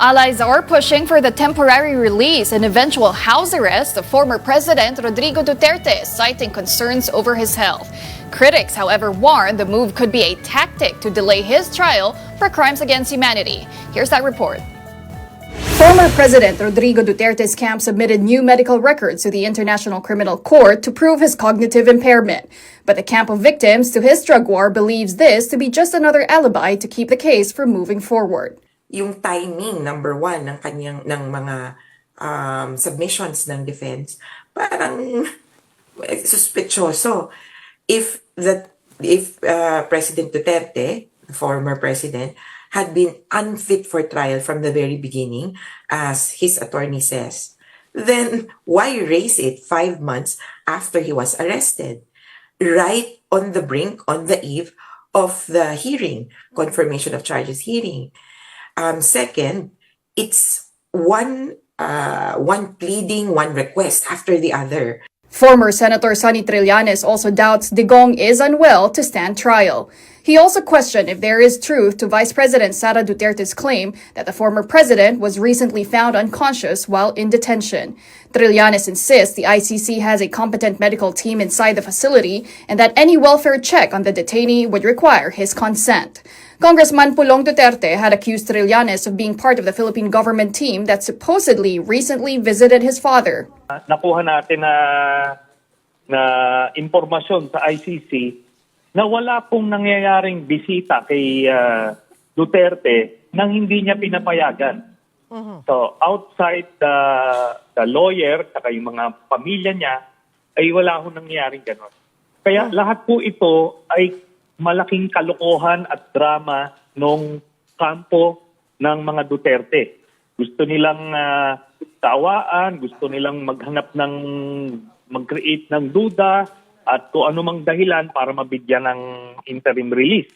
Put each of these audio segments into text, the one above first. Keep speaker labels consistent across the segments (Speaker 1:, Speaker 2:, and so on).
Speaker 1: allies are pushing for the temporary release and eventual house arrest of former President Rodrigo Duterte, citing concerns over his health. Critics, however, warn the move could be a tactic to delay his trial for crimes against humanity. Here's that report. Former President Rodrigo Duterte's camp submitted new medical records to the International Criminal Court to prove his cognitive impairment. But the camp of victims to his drug war believes this to be just another alibi to keep the case from moving forward.
Speaker 2: Yung timing, number one, ng mga submissions ng defense, parang suspectyoso. If President Duterte, the former president, had been unfit for trial from the very beginning, as his attorney says, then why raise it 5 months after he was arrested? Right on the brink, on the eve of the hearing, confirmation of charges hearing. Second, it's one pleading, one request after the other.
Speaker 1: Former Senator Sonny Trillanes also doubts Digong is unwell to stand trial. He also questioned if there is truth to Vice President Sara Duterte's claim that the former president was recently found unconscious while in detention. Trillanes insists the ICC has a competent medical team inside the facility and that any welfare check on the detainee would require his consent. Congressman Pulong Duterte had accused Trillanes of being part of the Philippine government team that supposedly recently visited his father.
Speaker 3: Nakuha natin na impormasyon sa ICC na wala pong nangyayaring bisita kay Duterte nang hindi niya pinapayagan. So outside the lawyer at yung mga pamilya niya ay wala hong nangyayaring gano'n. Kaya lahat po ito ay malaking kalokohan at drama nung kampo ng mga Duterte. Gusto nilang tawaan, gusto nilang mag-create ng duda at kung anumang dahilan para mabigyan ng interim release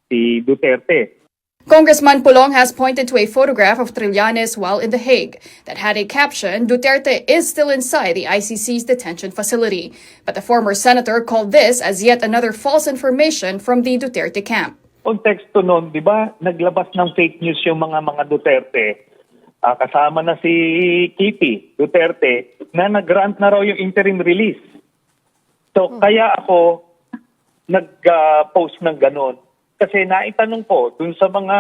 Speaker 3: si Duterte.
Speaker 1: Congressman Pulong has pointed to a photograph of Trillanes while in The Hague that had a caption, "Duterte is still inside the ICC's detention facility." But the former senator called this as yet another false information from the Duterte camp.
Speaker 3: Konteksto nun, di ba, naglabas ng fake news yung mga Duterte. Kasama na si Kitty Duterte na nag-grant na raw yung interim release. So kaya ako nag-post ng ganon. Kasi naitanong ko dun sa mga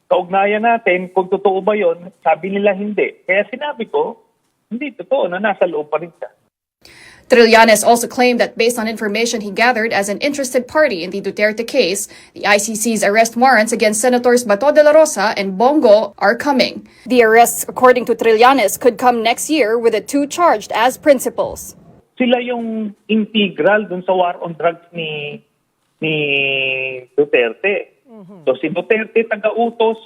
Speaker 3: kaugnayan natin kung totoo ba yun, sabi nila hindi. Kaya sinabi ko, hindi totoo na nasa loob pa rin siya.
Speaker 1: Trillanes also claimed that based on information he gathered as an interested party in the Duterte case, the ICC's arrest warrants against Senators Bato de la Rosa and Bongo are coming. The arrests, according to Trillanes, could come next year with the two charged as principals.
Speaker 3: Sila yung integral dun sa war on drugs ni Duterte. So si Duterte taga-utos,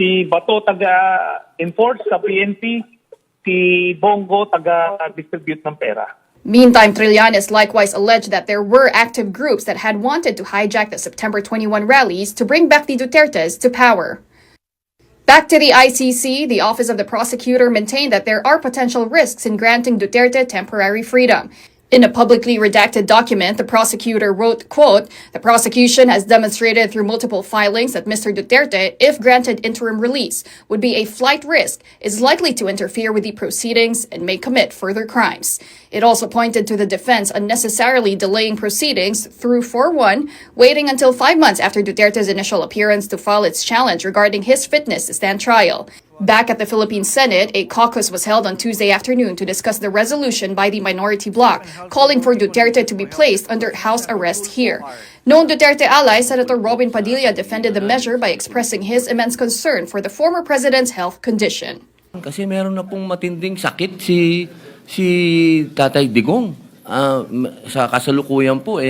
Speaker 3: si Bato taga-enforce sa PNP, si Bongo taga-distribute ng pera.
Speaker 1: Meantime, Trillanes likewise alleged that there were active groups that had wanted to hijack the September 21 rallies to bring back the Dutertes to power. Back to the ICC, the Office of the Prosecutor maintained that there are potential risks in granting Duterte temporary freedom. In a publicly redacted document, the prosecutor wrote, quote, "The prosecution has demonstrated through multiple filings that Mr. Duterte, if granted interim release, would be a flight risk, is likely to interfere with the proceedings, and may commit further crimes." It also pointed to the defense unnecessarily delaying proceedings through 4-1, waiting until 5 months after Duterte's initial appearance to file its challenge regarding his fitness to stand trial. Back at the Philippine Senate, a caucus was held on Tuesday afternoon to discuss the resolution by the minority bloc, calling for Duterte to be placed under house arrest here. Known Duterte ally, Senator Robin Padilla defended the measure by expressing his immense concern for the former president's health condition.
Speaker 4: Kasi meron na pong matinding sakit si Tatay Digong. Sa kasalukuyan po,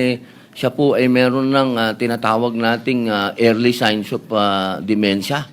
Speaker 4: siya po ay meron ng tinatawag nating early signs of dementia.